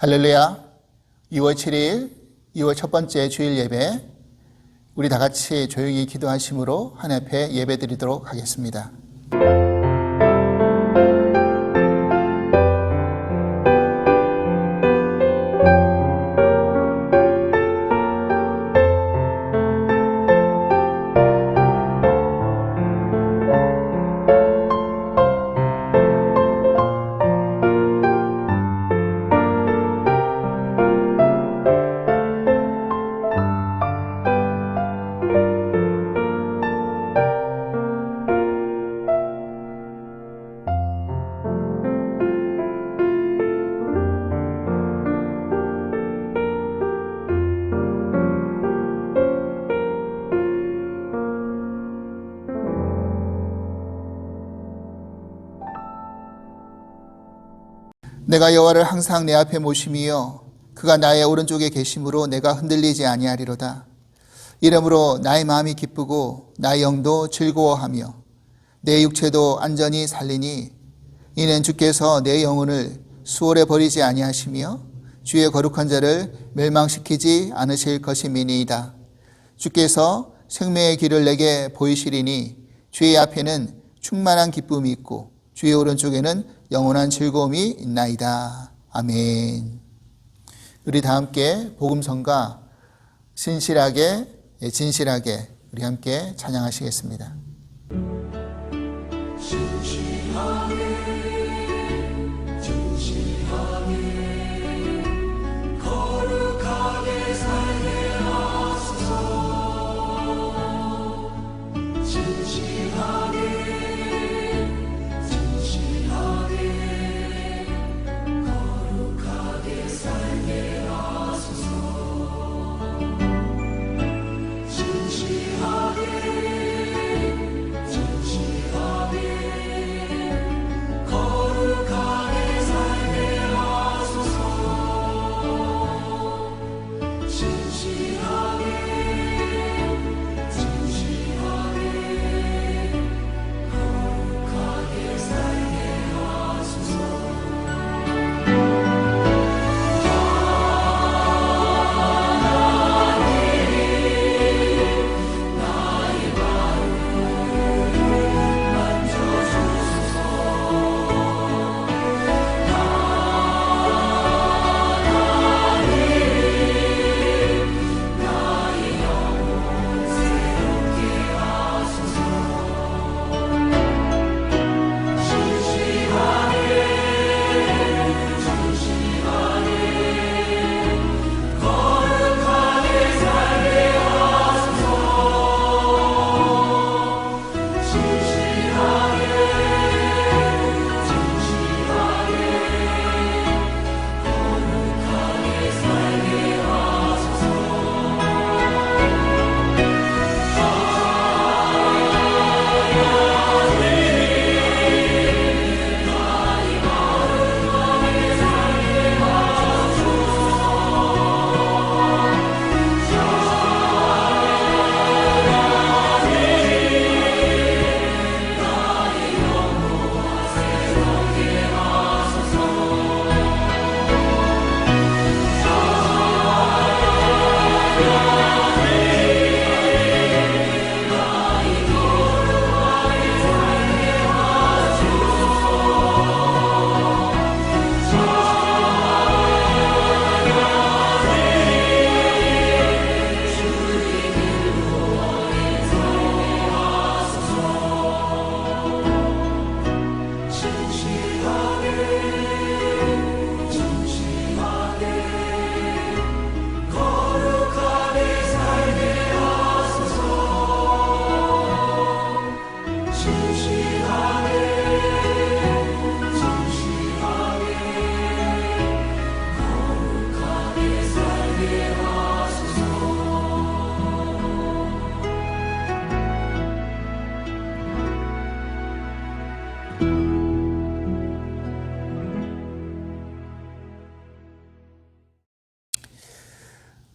할렐루야. 2월 7일, 2월 첫 번째 주일 예배, 우리 다 같이 조용히 기도하심으로 하나님 앞에 예배 드리도록 하겠습니다. 내가 여호와를 항상 내 앞에 모심이여 그가 나의 오른쪽에 계심으로 내가 흔들리지 아니하리로다. 이러므로 나의 마음이 기쁘고 나의 영도 즐거워하며 내 육체도 안전히 살리니 이는 주께서 내 영혼을 수월에 버리지 아니하시며 주의 거룩한 자를 멸망시키지 않으실 것임이니이다. 주께서 생명의 길을 내게 보이시리니 주의 앞에는 충만한 기쁨이 있고 주의 오른쪽에는 영원한 즐거움이 있나이다. 아멘. 우리 다 함께 복음성가 진실하게 우리 함께 찬양하시겠습니다.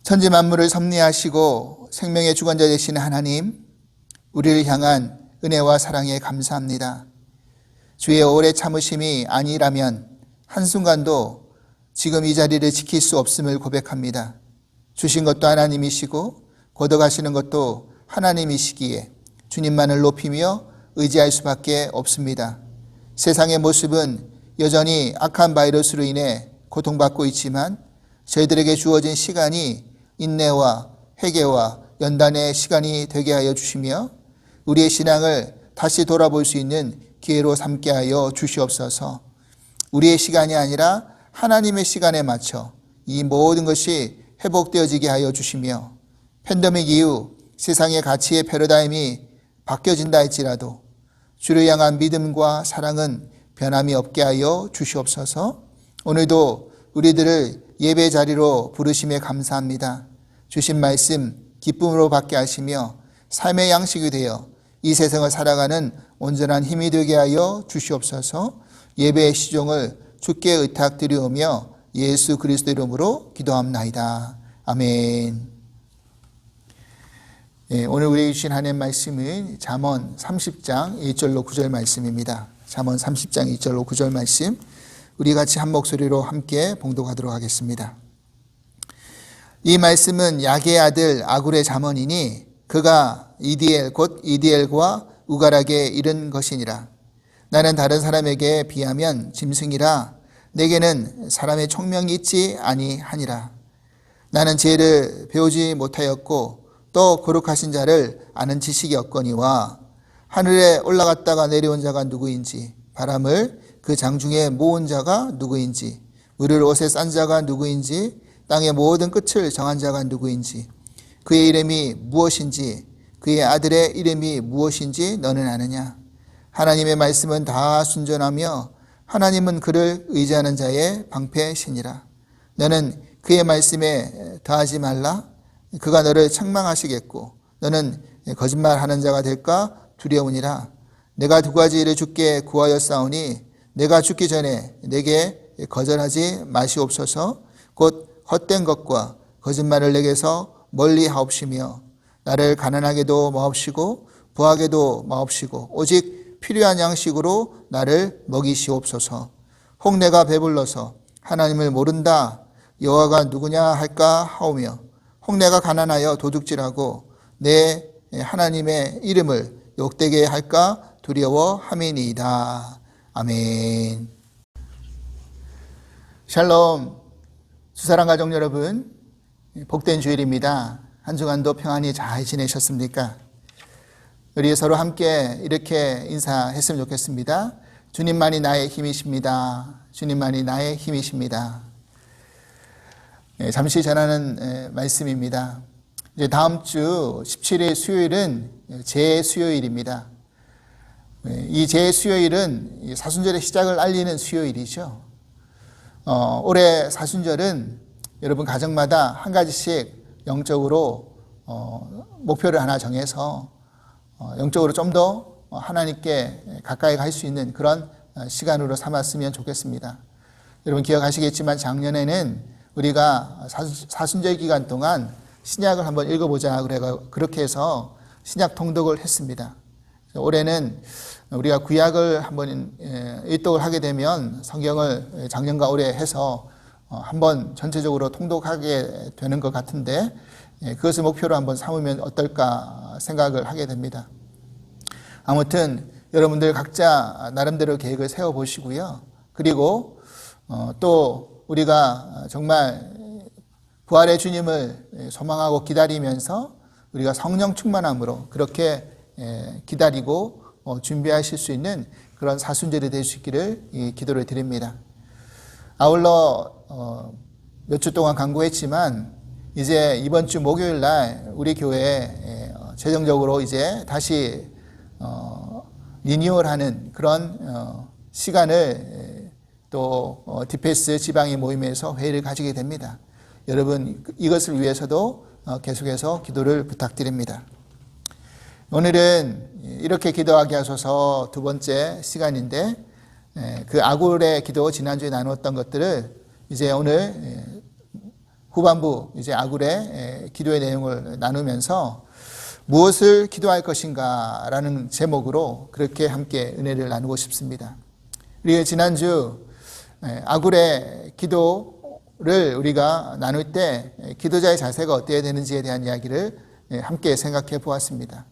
천지 만물을 섭리하시고 생명의 주관자 되시는 하나님, 우리를 향한 은혜와 사랑에 감사합니다. 주의 오래 참으심이 아니라면 한순간도 지금 이 자리를 지킬 수 없음을 고백합니다. 주신 것도 하나님이시고 걷어가시는 것도 하나님이시기에 주님만을 높이며 의지할 수밖에 없습니다. 세상의 모습은 여전히 악한 바이러스로 인해 고통받고 있지만 저희들에게 주어진 시간이 인내와 회개와 연단의 시간이 되게 하여 주시며 우리의 신앙을 다시 돌아볼 수 있는 기회로 삼게 하여 주시옵소서. 우리의 시간이 아니라 하나님의 시간에 맞춰 이 모든 것이 회복되어지게 하여 주시며 팬데믹 이후 세상의 가치의 패러다임이 바뀌어진다 할지라도 주를 향한 믿음과 사랑은 변함이 없게 하여 주시옵소서. 오늘도 우리들을 예배 자리로 부르심에 감사합니다. 주신 말씀 기쁨으로 받게 하시며 삶의 양식이 되어 이 세상을 살아가는 온전한 힘이 되게 하여 주시옵소서. 예배의 시종을 주께 의탁드리오며 예수 그리스도 이름으로 기도합나이다. 아멘. 오늘 우리에게 주신 하나님의 말씀은 잠언 30장 1절로 9절 말씀입니다. 잠언 30장 1절로 9절 말씀 우리 같이 한 목소리로 함께 봉독하도록 하겠습니다. 이 말씀은 야게의 아들 아굴의 잠언이니 그가 이디엘 곧 이디엘과 우갈에게 이른 것이니라. 나는 다른 사람에게 비하면 짐승이라 내게는 사람의 총명이 있지 아니하니라. 나는 지혜를 배우지 못하였고 또 거룩하신 자를 아는 지식이 없거니와 하늘에 올라갔다가 내려온 자가 누구인지 바람을 그 장중에 모은 자가 누구인지 물을 옷에 싼 자가 누구인지 땅의 모든 끝을 정한 자가 누구인지 그의 이름이 무엇인지 그의 아들의 이름이 무엇인지 너는 아느냐. 하나님의 말씀은 다 순전하며 하나님은 그를 의지하는 자의 방패시니라. 너는 그의 말씀에 더하지 말라. 그가 너를 책망하시겠고 너는 거짓말하는 자가 될까 두려우니라. 내가 두 가지 일을 주께 구하였사오니 내가 죽기 전에 내게 거절하지 마시옵소서. 곧 헛된 것과 거짓말을 내게서 멀리 하옵시며 나를 가난하게도 마옵시고 부하게도 마옵시고 오직 필요한 양식으로 나를 먹이시옵소서. 혹 내가 배불러서 하나님을 모른다 여호와가 누구냐 할까 하오며 혹 내가 가난하여 도둑질하고 내 하나님의 이름을 욕되게 할까 두려워함이니이다. 아멘. 샬롬. 주사랑 가족 여러분, 복된 주일입니다. 한 주간도 평안히 잘 지내셨습니까? 우리 서로 함께 이렇게 인사했으면 좋겠습니다. 주님만이 나의 힘이십니다. 주님만이 나의 힘이십니다. 잠시 전하는 말씀입니다. 이제 다음 주 17일 수요일은 제수요일입니다. 이 제수요일은 사순절의 시작을 알리는 수요일이죠. 올해 사순절은 여러분 가정마다 한 가지씩 영적으로 목표를 하나 정해서 영적으로 좀 더 하나님께 가까이 갈 수 있는 그런 시간으로 삼았으면 좋겠습니다. 여러분 기억하시겠지만 작년에는 우리가 사순절 기간 동안 신약을 한번 읽어보자 그렇게 해서 신약 통독을 했습니다. 올해는 우리가 구약을 한번 일독을 하게 되면 성경을 작년과 올해 해서 한번 전체적으로 통독하게 되는 것 같은데 그것을 목표로 한번 삼으면 어떨까 생각을 하게 됩니다. 아무튼 여러분들 각자 나름대로 계획을 세워보시고요. 그리고 또 우리가 정말 부활의 주님을 소망하고 기다리면서 우리가 성령 충만함으로 그렇게 기다리고 준비하실 수 있는 그런 사순절이 될 수 있기를 기도를 드립니다. 아울러 몇 주 동안 강구했지만 이제 이번 주 목요일 날 우리 교회에 재정적으로 이제 다시 리뉴얼하는 그런 시간을 또 디페스 지방의 모임에서 회의를 가지게 됩니다. 여러분 이것을 위해서도 계속해서 기도를 부탁드립니다. 오늘은 이렇게 기도하게 하소서 두 번째 시간인데 그 아굴의 기도 지난주에 나누었던 것들을 이제 오늘 후반부 이제 아굴의 기도의 내용을 나누면서 무엇을 기도할 것인가 라는 제목으로 그렇게 함께 은혜를 나누고 싶습니다. 우리 지난주 아굴의 기도 기도를 우리가 나눌 때 기도자의 자세가 어때야 되는지에 대한 이야기를 함께 생각해 보았습니다.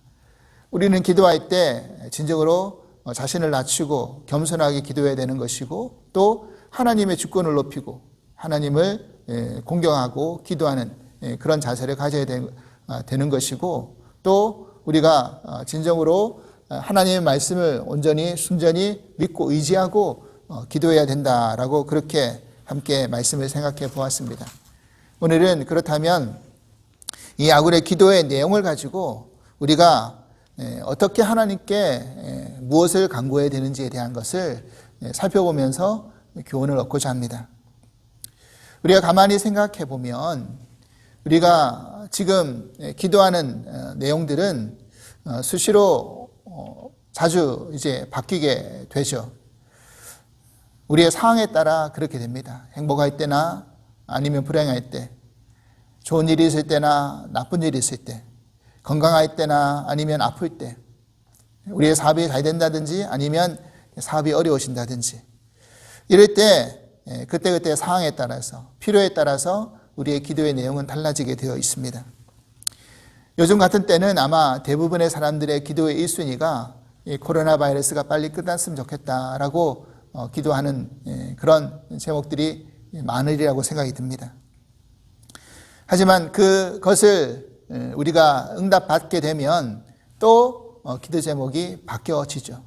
우리는 기도할 때 진정으로 자신을 낮추고 겸손하게 기도해야 되는 것이고, 또 하나님의 주권을 높이고 하나님을 공경하고 기도하는 그런 자세를 가져야 되는 것이고, 또 우리가 진정으로 하나님의 말씀을 온전히 순전히 믿고 의지하고 기도해야 된다라고 그렇게 함께 말씀을 생각해 보았습니다. 오늘은 그렇다면 이 아굴의 기도의 내용을 가지고 우리가 어떻게 하나님께 무엇을 간구해야 되는지에 대한 것을 살펴보면서 교훈을 얻고자 합니다. 우리가 가만히 생각해 보면 우리가 지금 기도하는 내용들은 수시로 자주 이제 바뀌게 되죠. 우리의 상황에 따라 그렇게 됩니다. 행복할 때나 아니면 불행할 때, 좋은 일이 있을 때나 나쁜 일이 있을 때, 건강할 때나 아니면 아플 때, 우리의 사업이 잘 된다든지 아니면 사업이 어려우신다든지, 이럴 때 그때그때 상황에 따라서, 필요에 따라서 우리의 기도의 내용은 달라지게 되어 있습니다. 요즘 같은 때는 아마 대부분의 사람들의 기도의 1순위가 이 코로나 바이러스가 빨리 끝났으면 좋겠다라고 기도하는 그런 제목들이 많으리라고 생각이 듭니다. 하지만 그것을 우리가 응답받게 되면 또 기도 제목이 바뀌어지죠.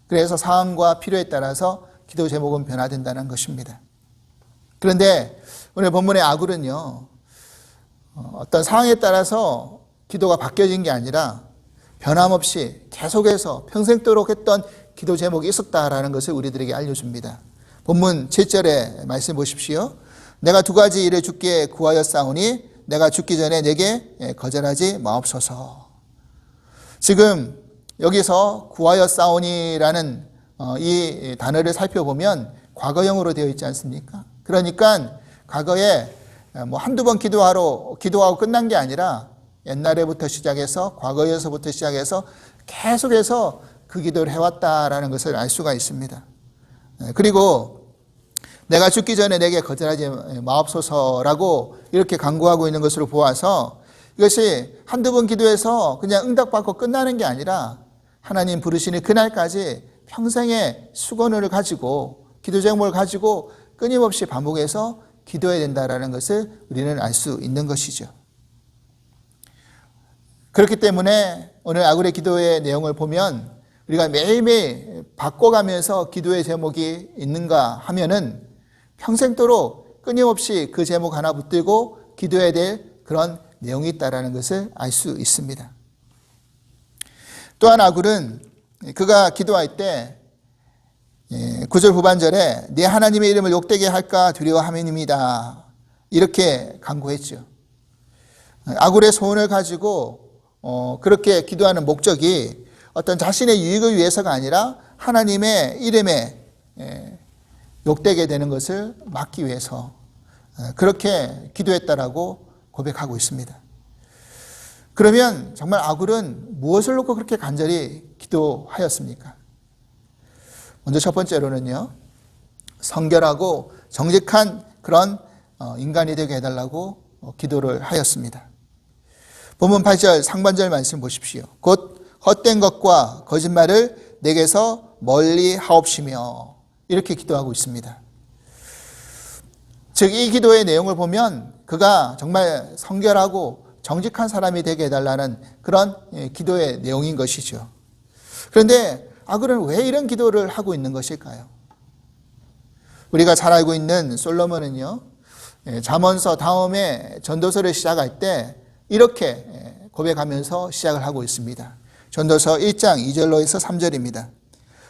그래서 상황과 필요에 따라서 기도 제목은 변화된다는 것입니다. 그런데 오늘 본문의 아굴은요, 어떤 상황에 따라서 기도가 바뀌어진 게 아니라 변함없이 계속해서 평생도록 했던 기도 제목이 있었다라는 것을 우리들에게 알려줍니다. 본문 7절에 말씀 보십시오. 내가 두 가지 일을 주께 구하였사오니 내가 죽기 전에 내게 거절하지 마옵소서. 지금 여기서 구하였사오니라는 이 단어를 살펴보면 과거형으로 되어 있지 않습니까? 그러니까 과거에 뭐 한두 번 기도하고 끝난 게 아니라 옛날에부터 시작해서 과거에서부터 시작해서 계속해서 그 기도를 해왔다라는 것을 알 수가 있습니다. 그리고 내가 죽기 전에 내게 거절하지 마옵소서라고 이렇게 간구하고 있는 것으로 보아서 이것이 한두 번 기도해서 그냥 응답받고 끝나는 게 아니라 하나님 부르시는 그날까지 평생의 수건을 가지고 기도 제목을 가지고 끊임없이 반복해서 기도해야 된다라는 것을 우리는 알 수 있는 것이죠. 그렇기 때문에 오늘 아굴의 기도의 내용을 보면 우리가 매일매일 바꿔가면서 기도의 제목이 있는가 하면은 평생도록 끊임없이 그 제목 하나 붙들고 기도해야 될 그런 내용이 있다는 것을 알 수 있습니다. 또한 아굴은 그가 기도할 때 9절 후반절에 내 하나님의 이름을 욕되게 할까 두려워함이니이다 이렇게 간구했죠. 아굴의 소원을 가지고 그렇게 기도하는 목적이 어떤 자신의 유익을 위해서가 아니라 하나님의 이름에 욕되게 되는 것을 막기 위해서 그렇게 기도했다라고 고백하고 있습니다. 그러면 정말 아굴은 무엇을 놓고 그렇게 간절히 기도하였습니까? 먼저 첫 번째로는요, 성결하고 정직한 그런 인간이 되게 해달라고 기도를 하였습니다. 본문 8절 상반절 말씀 보십시오. 곧 헛된 것과 거짓말을 내게서 멀리 하옵시며 이렇게 기도하고 있습니다. 즉 이 기도의 내용을 보면 그가 정말 성결하고 정직한 사람이 되게 해달라는 그런 기도의 내용인 것이죠. 그런데 아굴은 왜 이런 기도를 하고 있는 것일까요? 우리가 잘 알고 있는 솔로몬은요, 잠언서 다음에 전도서를 시작할 때 이렇게 고백하면서 시작을 하고 있습니다. 전도서 1장 2절로 해서 3절입니다.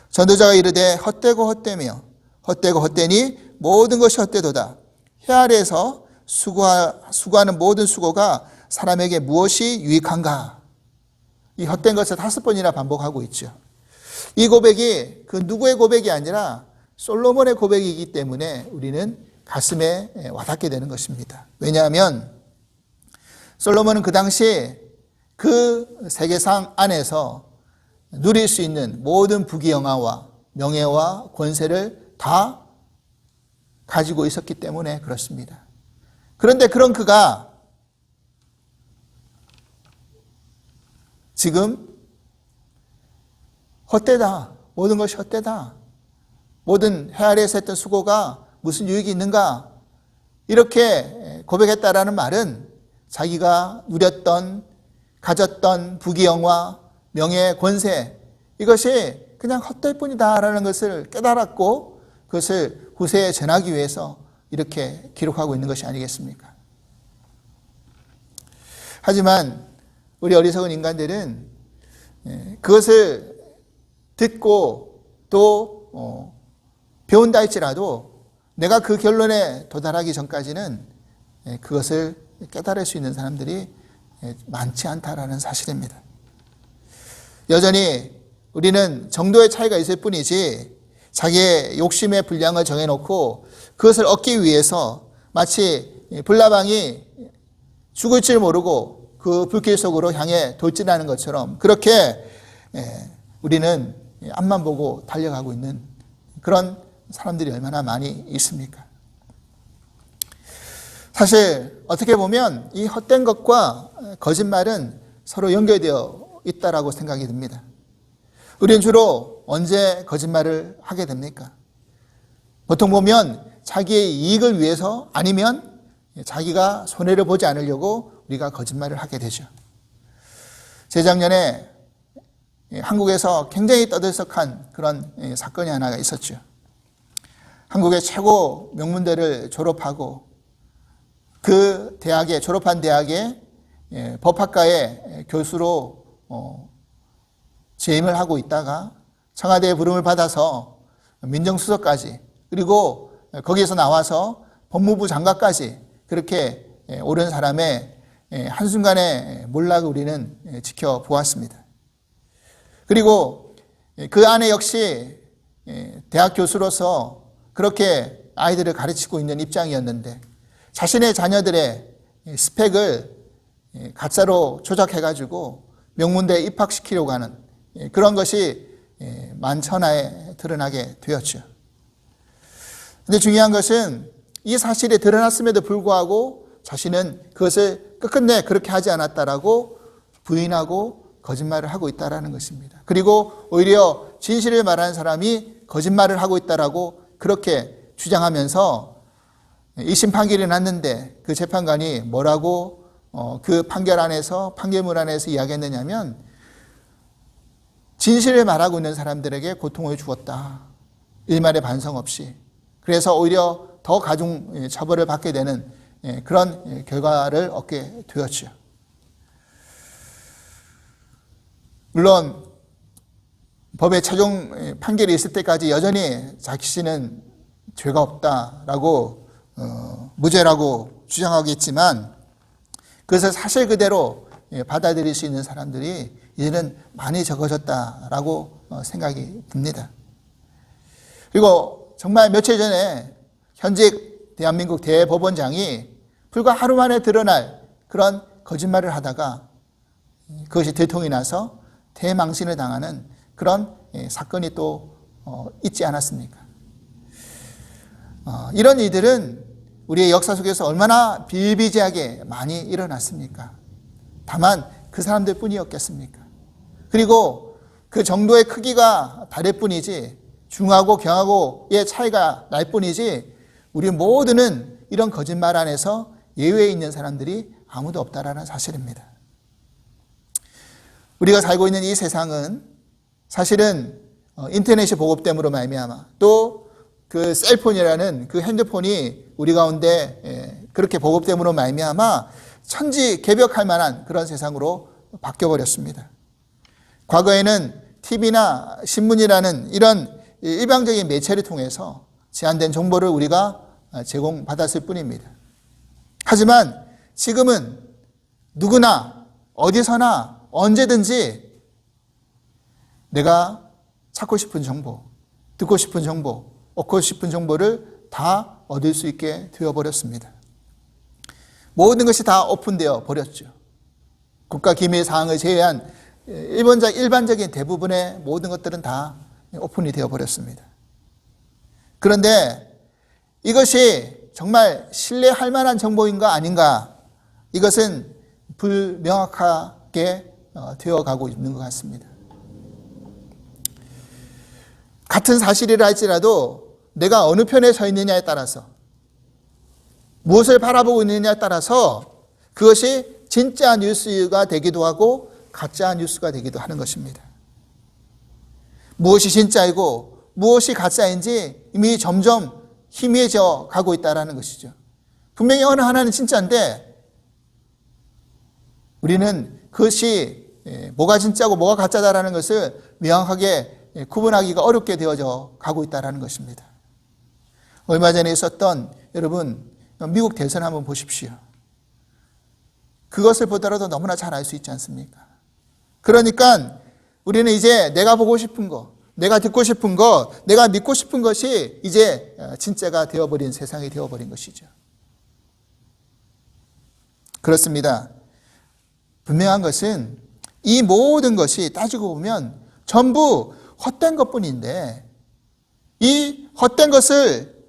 전도자가 이르되 헛되고 헛되며 헛되고 헛되니 모든 것이 헛되도다. 해 아래에서 수고하는 모든 수고가 사람에게 무엇이 유익한가? 이 헛된 것을 5번이나 반복하고 있죠. 이 고백이 그 누구의 고백이 아니라 솔로몬의 고백이기 때문에 우리는 가슴에 와닿게 되는 것입니다. 왜냐하면 솔로몬은 그 당시 그 세계상 안에서 누릴 수 있는 모든 부귀영화와 명예와 권세를 다 가지고 있었기 때문에 그렇습니다. 그런데 그런 그가 지금 헛되다. 모든 것이 헛되다. 모든 헤아려서 했던 수고가 무슨 유익이 있는가? 이렇게 고백했다라는 말은 자기가 누렸던, 가졌던 부귀영화, 명예, 권세, 이것이 그냥 헛될 뿐이다라는 것을 깨달았고 그것을 후세에 전하기 위해서 이렇게 기록하고 있는 것이 아니겠습니까? 하지만 우리 어리석은 인간들은 그것을 듣고 또 배운다 할지라도 내가 그 결론에 도달하기 전까지는 그것을 깨달을 수 있는 사람들이 많지 않다라는 사실입니다. 여전히 우리는 정도의 차이가 있을 뿐이지 자기의 욕심의 분량을 정해놓고 그것을 얻기 위해서 마치 불나방이 죽을 줄 모르고 그 불길 속으로 향해 돌진하는 것처럼 그렇게 우리는 앞만 보고 달려가고 있는 그런 사람들이 얼마나 많이 있습니까? 사실 어떻게 보면 이 헛된 것과 거짓말은 서로 연결되어 있다라고 생각이 듭니다. 우리는 주로 언제 거짓말을 하게 됩니까? 보통 보면 자기의 이익을 위해서 아니면 자기가 손해를 보지 않으려고 우리가 거짓말을 하게 되죠. 재작년에 한국에서 굉장히 떠들썩한 그런 사건이 하나가 있었죠. 한국의 최고 명문대를 졸업하고 그 대학에 졸업한 대학의 법학과의 교수로 재임을 하고 있다가 청와대의 부름을 받아서 민정수석까지 그리고 거기에서 나와서 법무부 장관까지 그렇게 오른 사람의 한순간의 몰락을 우리는 지켜보았습니다. 그리고 그 안에 역시 대학 교수로서 그렇게 아이들을 가르치고 있는 입장이었는데 자신의 자녀들의 스펙을 가짜로 조작해가지고 명문대에 입학시키려고 하는 그런 것이 만천하에 드러나게 되었죠. 그런데 중요한 것은 이 사실이 드러났음에도 불구하고 자신은 그것을 끝끝내 그렇게 하지 않았다라고 부인하고 거짓말을 하고 있다라는 것입니다. 그리고 오히려 진실을 말하는 사람이 거짓말을 하고 있다라고 그렇게 주장하면서 1심 판결이 났는데 그 재판관이 뭐라고 그 판결 안에서 판결문 안에서 이야기했느냐면 진실을 말하고 있는 사람들에게 고통을 주었다. 일말의 반성 없이. 그래서 오히려 더 가중 처벌을 받게 되는 그런 결과를 얻게 되었죠. 물론 법의 최종 판결이 있을 때까지 여전히 자신은 죄가 없다라고 무죄라고 주장하겠지만 그것을 사실 그대로 받아들일 수 있는 사람들이 이제는 많이 적어졌다라고 생각이 듭니다. 그리고 정말 며칠 전에 현직 대한민국 대법원장이 불과 하루 만에 드러날 그런 거짓말을 하다가 그것이 들통이 나서 대망신을 당하는 그런 사건이 또 있지 않았습니까? 이런 일들은 우리의 역사 속에서 얼마나 비일비재하게 많이 일어났습니까? 다만 그 사람들 뿐이었겠습니까? 그리고 그 정도의 크기가 다를 뿐이지 중하고 경하고의 차이가 날 뿐이지 우리 모두는 이런 거짓말 안에서 예외에 있는 사람들이 아무도 없다라는 사실입니다. 우리가 살고 있는 이 세상은 사실은 인터넷이 보급됨으로 말미암아 또 그 셀폰이라는 그 핸드폰이 우리 가운데 그렇게 보급됨으로 말미암아 천지개벽할 만한 그런 세상으로 바뀌어버렸습니다. 과거에는 TV나 신문이라는 이런 일방적인 매체를 통해서 제한된 정보를 우리가 제공받았을 뿐입니다. 하지만 지금은 누구나 어디서나 언제든지 내가 찾고 싶은 정보, 듣고 싶은 정보, 얻고 싶은 정보를 다 얻을 수 있게 되어버렸습니다. 모든 것이 다 오픈되어 버렸죠. 국가 기밀 사항을 제외한 일반적인 대부분의 모든 것들은 다 오픈이 되어 버렸습니다. 그런데 이것이 정말 신뢰할 만한 정보인가 아닌가, 이것은 불명확하게 되어가고 있는 것 같습니다. 같은 사실이라 할지라도 내가 어느 편에 서 있느냐에 따라서, 무엇을 바라보고 있느냐에 따라서 그것이 진짜 뉴스가 되기도 하고 가짜 뉴스가 되기도 하는 것입니다. 무엇이 진짜이고 무엇이 가짜인지 이미 점점 희미해져 가고 있다는 것이죠. 분명히 어느 하나는 진짜인데 우리는 그것이 뭐가 진짜고 뭐가 가짜다라는 것을 명확하게 구분하기가 어렵게 되어져 가고 있다는 것입니다. 얼마 전에 있었던, 여러분, 미국 대선 한번 보십시오. 그것을 보더라도 너무나 잘 알 수 있지 않습니까? 그러니까 우리는 이제 내가 보고 싶은 것, 내가 듣고 싶은 것, 내가 믿고 싶은 것이 이제 진짜가 되어버린 세상이 되어버린 것이죠. 그렇습니다. 분명한 것은 이 모든 것이 따지고 보면 전부 헛된 것뿐인데, 이 헛된 것을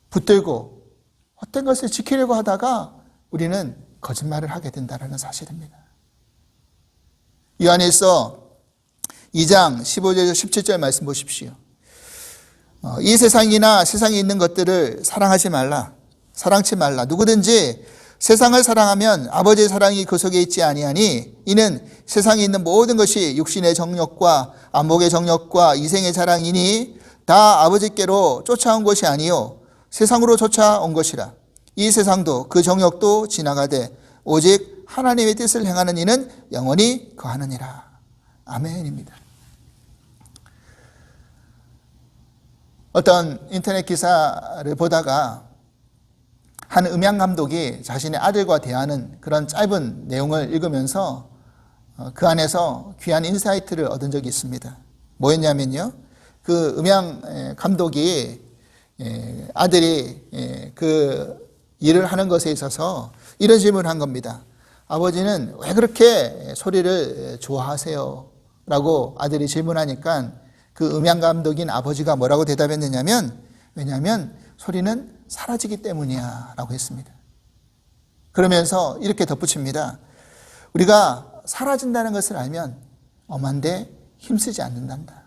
붙들고 헛된 것을 지키려고 하다가 우리는 거짓말을 하게 된다는 사실입니다. 요한일서 2장 15절 17절 말씀 보십시오. 이 세상이나 세상에 있는 것들을 사랑하지 말라, 사랑치 말라. 누구든지 세상을 사랑하면 아버지의 사랑이 그 속에 있지 아니하니, 이는 세상에 있는 모든 것이 육신의 정욕과 안목의 정욕과 이생의 자랑이니 다 아버지께로 쫓아온 것이 아니요 세상으로 쫓아온 것이라. 이 세상도 그 정욕도 지나가되 오직 하나님의 뜻을 행하는 이는 영원히 거하느니라. 아멘입니다. 어떤 인터넷 기사를 보다가 한 음향 감독이 자신의 아들과 대하는 그런 짧은 내용을 읽으면서 그 안에서 귀한 인사이트를 얻은 적이 있습니다. 뭐였냐면요, 그 음향 감독이 아들이 그 일을 하는 것에 있어서 이런 질문을 한 겁니다. 아버지는 왜 그렇게 소리를 좋아하세요? 라고 아들이 질문하니까 그 음향 감독인 아버지가 뭐라고 대답했느냐면, 왜냐하면 소리는 사라지기 때문이야 라고 했습니다. 그러면서 이렇게 덧붙입니다. 우리가 사라진다는 것을 알면 엄한데 힘쓰지 않는단다.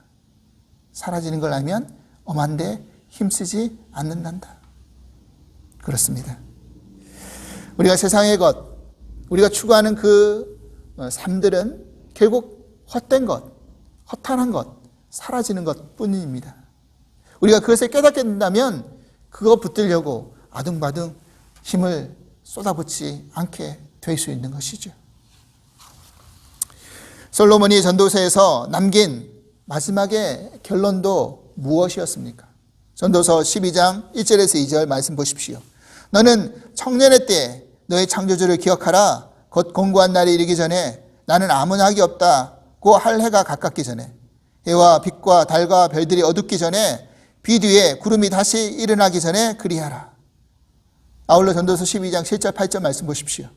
사라지는 걸 알면 엄한데 힘쓰지 않는단다. 그렇습니다. 우리가 세상의 것, 우리가 추구하는 그 삶들은 결국 헛된 것, 허탄한 것, 사라지는 것 뿐입니다. 우리가 그것을 깨닫게 된다면 그거 붙들려고 아둥바둥 힘을 쏟아붓지 않게 될 수 있는 것이죠. 솔로몬이 전도서에서 남긴 마지막의 결론도 무엇이었습니까? 전도서 12장 1절에서 2절 말씀 보십시오. 너는 청년의 때 너의 창조주를 기억하라. 곧 공고한 날이 이르기 전에 나는 아무 낙이 없다고 할 해가 가깝기 전에, 해와 빛과 달과 별들이 어둡기 전에, 비 뒤에 구름이 다시 일어나기 전에 그리하라. 아울러 전도서 12장 7절 8절 말씀 보십시오.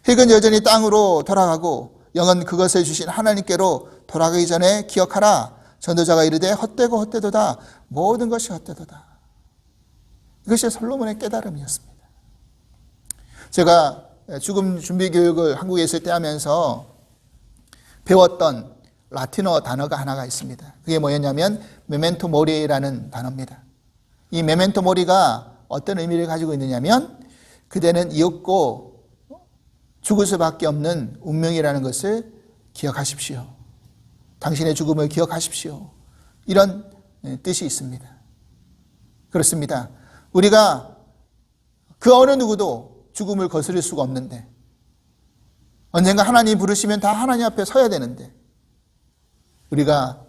흙은 여전히 땅으로 돌아가고 영은 그것을 주신 하나님께로 돌아가기 전에 기억하라. 전도자가 이르되 헛되고 헛되도다. 모든 것이 헛되도다. 이것이 솔로몬의 깨달음이었습니다. 제가 죽음 준비 교육을 한국에 있을 때 하면서 배웠던 라틴어 단어가 하나가 있습니다. 그게 뭐였냐면 메멘토 모리라는 단어입니다. 이 메멘토 모리가 어떤 의미를 가지고 있느냐면, 그대는 이윽고 죽을 수밖에 없는 운명이라는 것을 기억하십시오. 당신의 죽음을 기억하십시오. 이런 뜻이 있습니다. 그렇습니다. 우리가 그 어느 누구도 죽음을 거스릴 수가 없는데, 언젠가 하나님 부르시면 다 하나님 앞에 서야 되는데, 우리가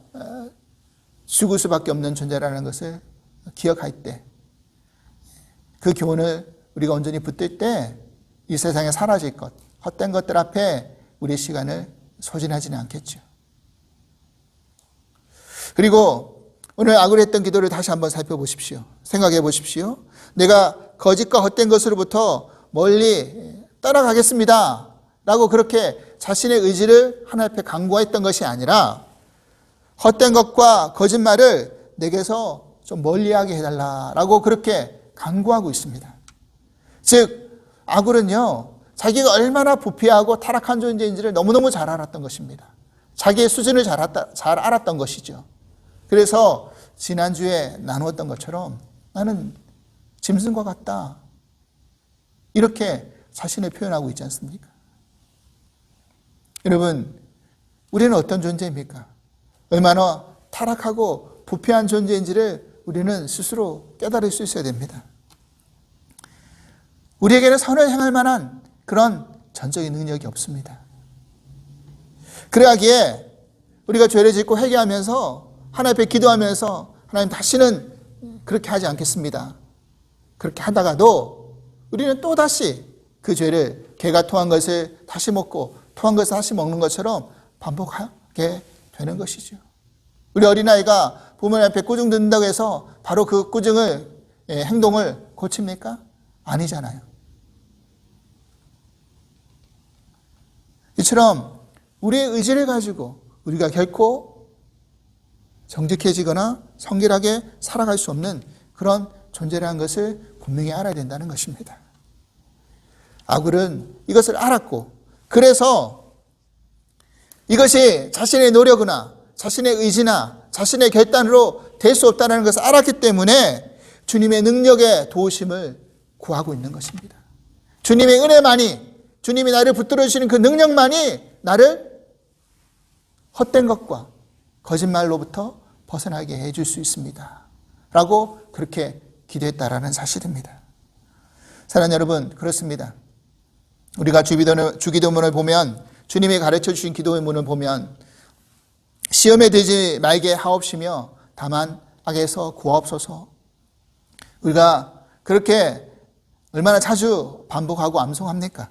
죽을 수밖에 없는 존재라는 것을 기억할 때, 그 교훈을 우리가 온전히 붙들 때 이 세상에 사라질 것, 헛된 것들 앞에 우리의 시간을 소진하지는 않겠죠. 그리고 오늘 악을 했던 기도를 다시 한번 살펴보십시오. 생각해 보십시오. 내가 거짓과 헛된 것으로부터 멀리 따라가겠습니다 라고 그렇게 자신의 의지를 하나님 앞에 강구했던 것이 아니라, 헛된 것과 거짓말을 내게서 좀 멀리하게 해달라라고 그렇게 간구하고 있습니다. 즉 아굴은요, 자기가 얼마나 부패하고 타락한 존재인지를 너무너무 잘 알았던 것입니다. 자기의 수준을 잘 알았던 것이죠. 그래서 지난주에 나누었던 것처럼 나는 짐승과 같다, 이렇게 자신을 표현하고 있지 않습니까? 여러분, 우리는 어떤 존재입니까? 얼마나 타락하고 부패한 존재인지를 우리는 스스로 깨달을 수 있어야 됩니다. 우리에게는 선을 행할 만한 그런 전적인 능력이 없습니다. 그러하기에 우리가 죄를 짓고 회개하면서 하나님 앞에 기도하면서 하나님 다시는 그렇게 하지 않겠습니다, 그렇게 하다가도 우리는 또다시 그 죄를, 개가 토한 것을 다시 먹고 토한 것을 다시 먹는 것처럼 반복하게 되는 것이죠. 우리 어린아이가 부모님 앞에 꾸중 듣는다고 해서 바로 그 꾸중을, 행동을 고칩니까? 아니잖아요. 이처럼 우리의 의지를 가지고 우리가 결코 정직해지거나 성결하게 살아갈 수 없는 그런 존재라는 것을 분명히 알아야 된다는 것입니다. 아굴은 이것을 알았고, 그래서 이것이 자신의 노력이나 자신의 의지나 자신의 결단으로 될 수 없다는 것을 알았기 때문에 주님의 능력의 도우심을 구하고 있는 것입니다. 주님의 은혜만이, 주님이 나를 붙들어 주시는 그 능력만이 나를 헛된 것과 거짓말로부터 벗어나게 해줄 수 있습니다, 라고 그렇게 기도했다라는 사실입니다. 사랑하는 여러분, 그렇습니다. 우리가 주기도문을 보면, 주님이 가르쳐 주신 기도의 문을 보면 시험에 들지 말게 하옵시며 다만 악에서 구하옵소서, 우리가 그렇게 얼마나 자주 반복하고 암송합니까?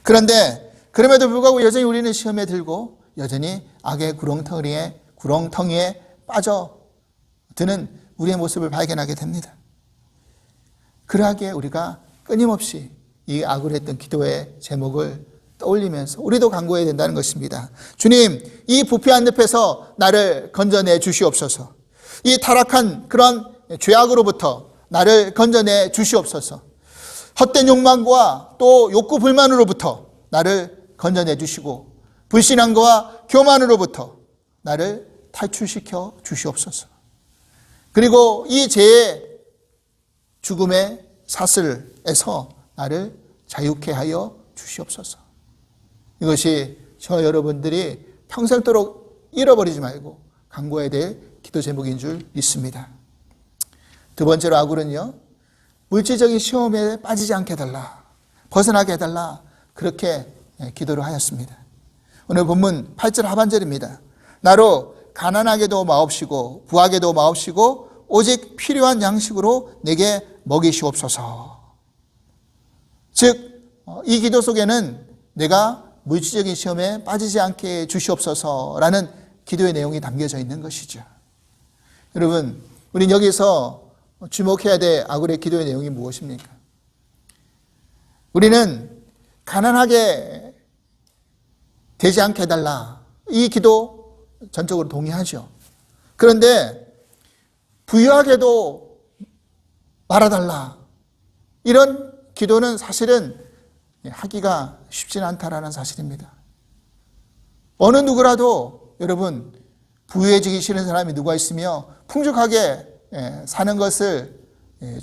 그런데 그럼에도 불구하고 여전히 우리는 시험에 들고 여전히 악의 구렁텅이에 빠져드는 우리의 모습을 발견하게 됩니다. 그러하기에 우리가 끊임없이 이 아굴했던 기도의 제목을 떠올리면서 우리도 간구해야 된다는 것입니다. 주님, 이 부패한 늪에서 나를 건져내 주시옵소서. 이 타락한 그런 죄악으로부터 나를 건져내 주시옵소서. 헛된 욕망과 또 욕구 불만으로부터 나를 건져내 주시고, 불신앙과 교만으로부터 나를 탈출시켜 주시옵소서. 그리고 이 죄의 죽음의 사슬에서 나를 자유케 하여 주시옵소서. 이것이 저 여러분들이 평생도록 잃어버리지 말고 간구해야 될 기도 제목인 줄 믿습니다. 두 번째로 아굴은요, 물질적인 시험에 빠지지 않게 해달라, 벗어나게 해달라, 그렇게 기도를 하였습니다. 오늘 본문 8절 하반절입니다. 나로 가난하게도 마옵시고 부하게도 마옵시고 오직 필요한 양식으로 내게 먹이시옵소서. 즉 이 기도 속에는 내가 물질적인 시험에 빠지지 않게 주시옵소서라는 기도의 내용이 담겨져 있는 것이죠. 여러분, 우리는 여기서 주목해야 될 아굴의 기도의 내용이 무엇입니까? 우리는 가난하게 되지 않게 해달라, 이 기도 전적으로 동의하죠. 그런데 부유하게도 말아달라, 이런 기도는 사실은 하기가 쉽지는 않다라는 사실입니다. 어느 누구라도 여러분, 부유해지기 싫은 사람이 누가 있으며 풍족하게 사는 것을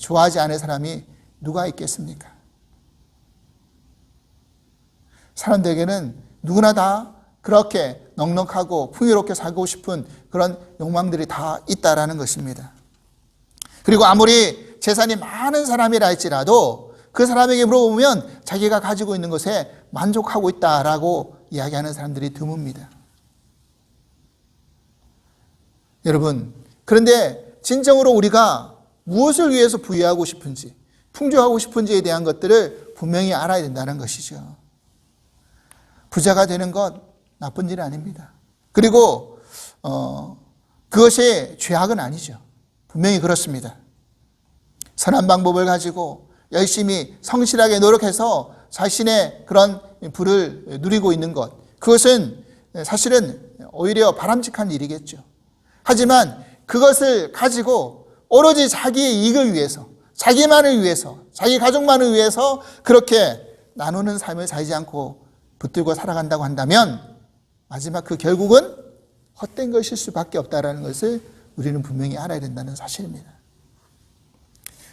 좋아하지 않은 사람이 누가 있겠습니까? 사람들에게는 누구나 다 그렇게 넉넉하고 풍요롭게 살고 싶은 그런 욕망들이 다 있다라는 것입니다. 그리고 아무리 재산이 많은 사람이라 할지라도 그 사람에게 물어보면 자기가 가지고 있는 것에 만족하고 있다라고 이야기하는 사람들이 드뭅니다. 여러분, 그런데 진정으로 우리가 무엇을 위해서 부유하고 싶은지, 풍족하고 싶은지에 대한 것들을 분명히 알아야 된다는 것이죠. 부자가 되는 것 나쁜 일 아닙니다. 그리고 그것이 죄악은 아니죠. 분명히 그렇습니다. 선한 방법을 가지고 열심히 성실하게 노력해서 자신의 그런 부를 누리고 있는 것, 그것은 사실은 오히려 바람직한 일이겠죠. 하지만 그것을 가지고 오로지 자기의 이익을 위해서, 자기만을 위해서, 자기 가족만을 위해서 그렇게 나누는 삶을 살지 않고 붙들고 살아간다고 한다면 마지막 그 결국은 헛된 것일 수밖에 없다는 것을 우리는 분명히 알아야 된다는 사실입니다.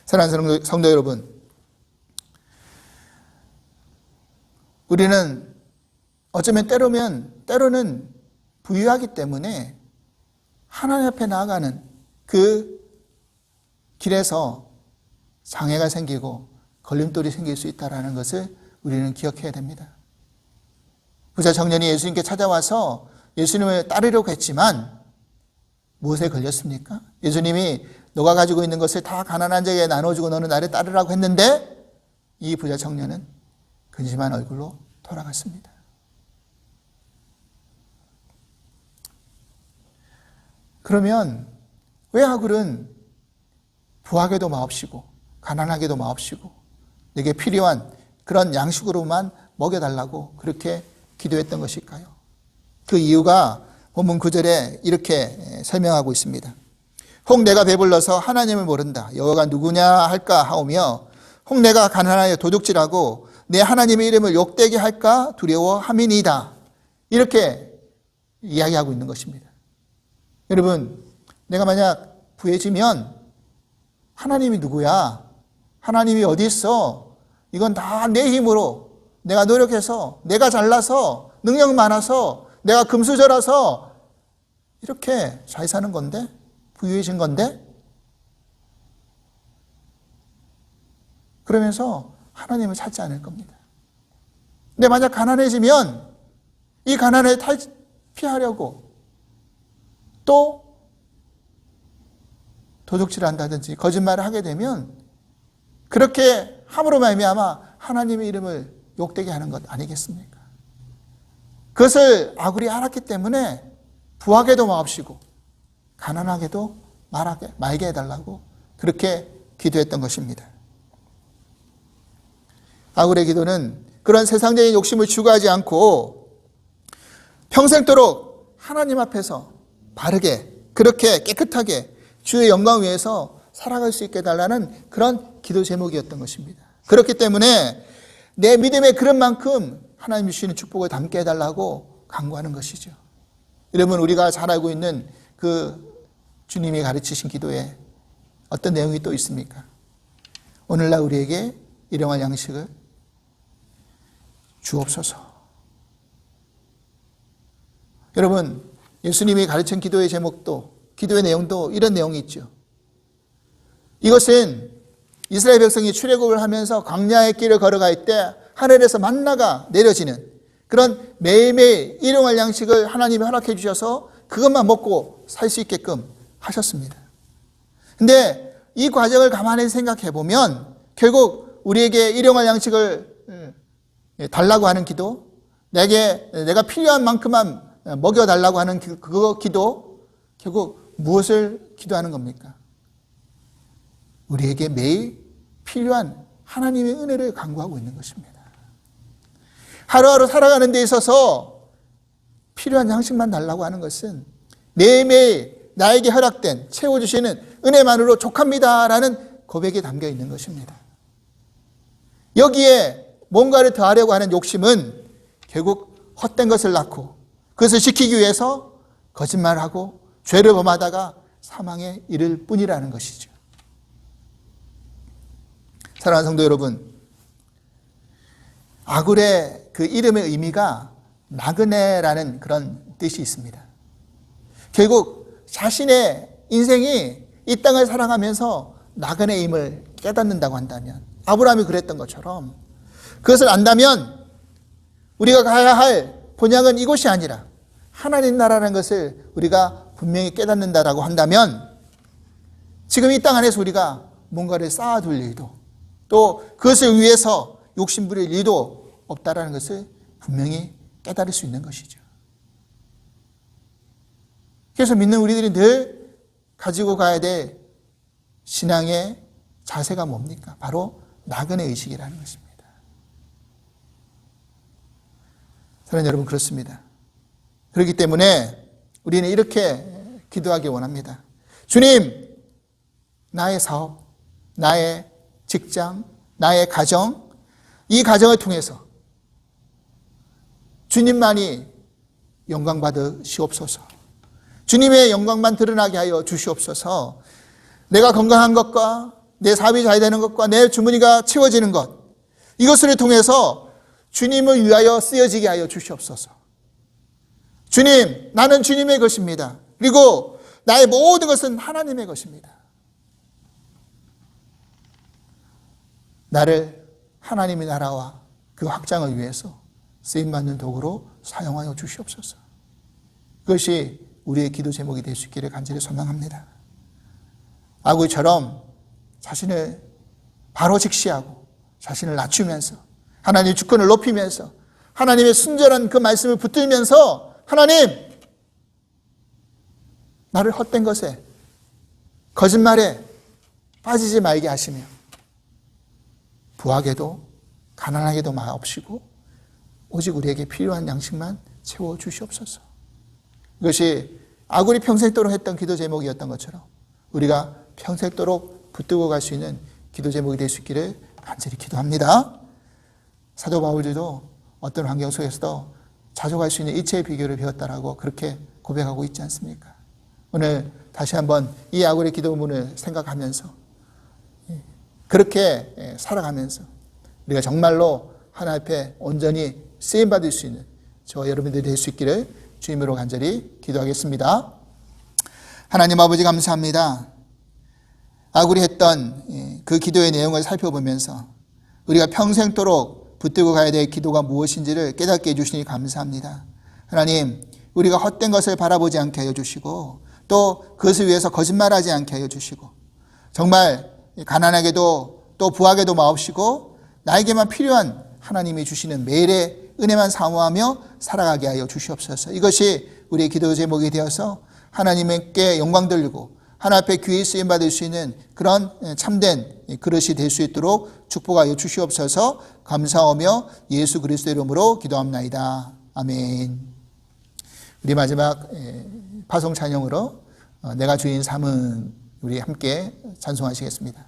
사랑하는 성도 여러분, 우리는 어쩌면 때로는 부유하기 때문에 하나님 앞에 나아가는 그 길에서 장애가 생기고 걸림돌이 생길 수 있다는 것을 우리는 기억해야 됩니다. 부자 청년이 예수님께 찾아와서 예수님을 따르려고 했지만 무엇에 걸렸습니까? 예수님이 너가 가지고 있는 것을 다 가난한 자에게 나눠주고 너는 나를 따르라고 했는데 이 부자 청년은 근심한 얼굴로 돌아갔습니다. 그러면 왜 하글은 부하게도 마옵시고 가난하게도 마옵시고 내게 필요한 그런 양식으로만 먹여달라고 그렇게 기도했던 것일까요? 그 이유가 본문 9절에 이렇게 설명하고 있습니다. 혹 내가 배불러서 하나님을 모른다. 여호와가 누구냐 할까 하오며 혹 내가 가난하여 도둑질하고 내 하나님의 이름을 욕되게 할까 두려워함이니이다. 이렇게 이야기하고 있는 것입니다. 여러분, 내가 만약 부해지면 하나님이 누구야? 하나님이 어디 있어? 이건 다 내 힘으로 내가 노력해서 내가 잘나서 능력 많아서 내가 금수저라서 이렇게 잘 사는 건데 부유해진 건데 그러면서 하나님을 찾지 않을 겁니다. 근데 만약 가난해지면 이 가난을 피하려고 또 도둑질을 한다든지 거짓말을 하게 되면 그렇게 함으로 말미암아 하나님의 이름을 욕되게 하는 것 아니겠습니까? 그것을 아굴이 알았기 때문에 부하게도 마옵시고 가난하게도 말게 해달라고 그렇게 기도했던 것입니다. 아굴의 기도는 그런 세상적인 욕심을 추구하지 않고 평생도록 하나님 앞에서 바르게 그렇게 깨끗하게 주의 영광을 위해서 살아갈 수 있게 해달라는 그런 기도 제목이었던 것입니다. 그렇기 때문에 내 믿음의 그릇만큼 하나님 주시는 축복을 담게 해달라고 간구하는 것이죠. 여러분, 우리가 잘 알고 있는 그 주님이 가르치신 기도에 어떤 내용이 또 있습니까? 오늘날 우리에게 일용할 양식을 주옵소서. 여러분, 예수님이 가르친 기도의 제목도 기도의 내용도 이런 내용이 있죠. 이것은 이스라엘 백성이 출애굽을 하면서 광야의 길을 걸어갈 때 하늘에서 만나가 내려지는 그런 매일매일 일용할 양식을 하나님이 허락해 주셔서 그것만 먹고 살 수 있게끔 하셨습니다. 근데 이 과정을 가만히 생각해 보면 결국 우리에게 일용할 양식을 달라고 하는 기도, 내가 필요한 만큼만 먹여달라고 하는 그 기도, 결국 무엇을 기도하는 겁니까? 우리에게 매일 필요한 하나님의 은혜를 간구하고 있는 것입니다. 하루하루 살아가는 데 있어서 필요한 양식만 달라고 하는 것은 매일매일 나에게 허락된 채워주시는 은혜만으로 족합니다라는 고백이 담겨 있는 것입니다. 여기에 뭔가를 더하려고 하는 욕심은 결국 헛된 것을 낳고 그것을 지키기 위해서 거짓말을 하고 죄를 범하다가 사망에 이를 뿐이라는 것이죠. 사랑하는 성도 여러분, 아굴의 그 이름의 의미가 나그네라는 그런 뜻이 있습니다. 결국 자신의 인생이 이 땅을 살아가면서 나그네임을 깨닫는다고 한다면, 아브라함이 그랬던 것처럼 그것을 안다면 우리가 가야 할 본향은 이곳이 아니라 하나님 나라라는 것을 우리가 분명히 깨닫는다라고 한다면 지금 이 땅 안에서 우리가 뭔가를 쌓아둘 일도 또 그것을 위해서 욕심부릴 일도 없다라는 것을 분명히 깨달을 수 있는 것이죠. 그래서 믿는 우리들이 늘 가지고 가야 될 신앙의 자세가 뭡니까? 바로 나그네 의식이라는 것입니다. 사랑하는 여러분, 그렇습니다. 그렇기 때문에 우리는 이렇게 기도하기 원합니다. 주님, 나의 사업, 나의 직장, 나의 가정, 이 가정을 통해서 주님만이 영광 받으시옵소서. 주님의 영광만 드러나게 하여 주시옵소서. 내가 건강한 것과 내 사업이 잘 되는 것과 내 주머니가 채워지는 것, 이것을 통해서 주님을 위하여 쓰여지게 하여 주시옵소서. 주님, 나는 주님의 것입니다. 그리고 나의 모든 것은 하나님의 것입니다. 나를 하나님의 나라와 그 확장을 위해서 쓰임받는 도구로 사용하여 주시옵소서. 그것이 우리의 기도 제목이 될 수 있기를 간절히 소망합니다. 아구이처럼 자신을 바로 직시하고 자신을 낮추면서 하나님의 주권을 높이면서 하나님의 순전한 그 말씀을 붙들면서 하나님, 나를 헛된 것에 거짓말에 빠지지 말게 하시며 부하게도 가난하게도 마옵시고 오직 우리에게 필요한 양식만 채워주시옵소서. 이것이 아굴이 평생도록 했던 기도 제목이었던 것처럼 우리가 평생도록 붙들고 갈 수 있는 기도 제목이 될 수 있기를 간절히 기도합니다. 사도 바울도 어떤 환경 속에서도 자족할 수 있는 이체의 비결을 배웠다라고 그렇게 고백하고 있지 않습니까? 오늘 다시 한번 이 아굴의 기도문을 생각하면서 그렇게 살아가면서 우리가 정말로 하나님 앞에 온전히 쓰임받을 수 있는 저와 여러분들이 될 수 있기를 주님으로 간절히 기도하겠습니다. 하나님 아버지 감사합니다. 아굴이 했던 그 기도의 내용을 살펴보면서 우리가 평생도록 붙들고 가야 될 기도가 무엇인지를 깨닫게 해주시니 감사합니다. 하나님, 우리가 헛된 것을 바라보지 않게 하여 주시고 또 그것을 위해서 거짓말하지 않게 하여 주시고 정말 가난하게도 또 부하게도 마옵시고 나에게만 필요한 하나님이 주시는 매일의 은혜만 사모하며 살아가게 하여 주시옵소서. 이것이 우리의 기도 제목이 되어서 하나님께 영광 돌리고 하나님 앞에 귀히 쓰임받을 수 있는 그런 참된 그릇이 될 수 있도록 축복하여 주시옵소서. 감사하며 예수 그리스도의 이름으로 기도합나이다. 아멘. 우리 마지막 파송 찬양으로 내가 주인 삼은 우리 함께 찬송하시겠습니다.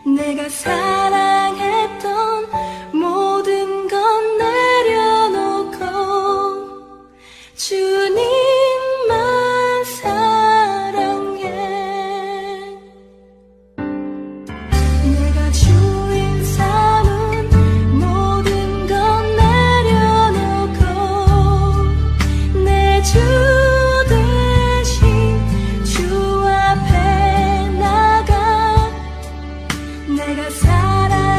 내가 살아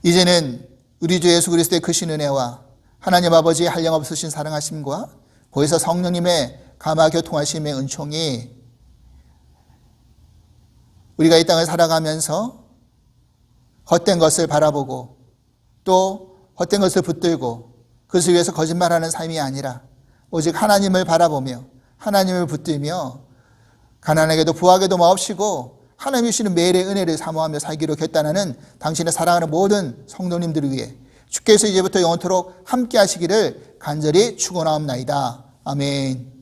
이제는 우리 주 예수 그리스도의 크신 은혜와 하나님 아버지의 한량없으신 사랑하심과 보혜사 성령님의 감화 교통하심의 은총이 우리가 이 땅을 살아가면서 헛된 것을 바라보고 또 헛된 것을 붙들고 그것을 위해서 거짓말하는 삶이 아니라 오직 하나님을 바라보며 하나님을 붙들며 가난하게도 부하게도 마옵시고 하나님이 주시는 매일의 은혜를 사모하며 살기로 결단하는 당신의 사랑하는 모든 성도님들을 위해 주께서 이제부터 영원토록 함께 하시기를 간절히 축원하옵나이다. 아멘.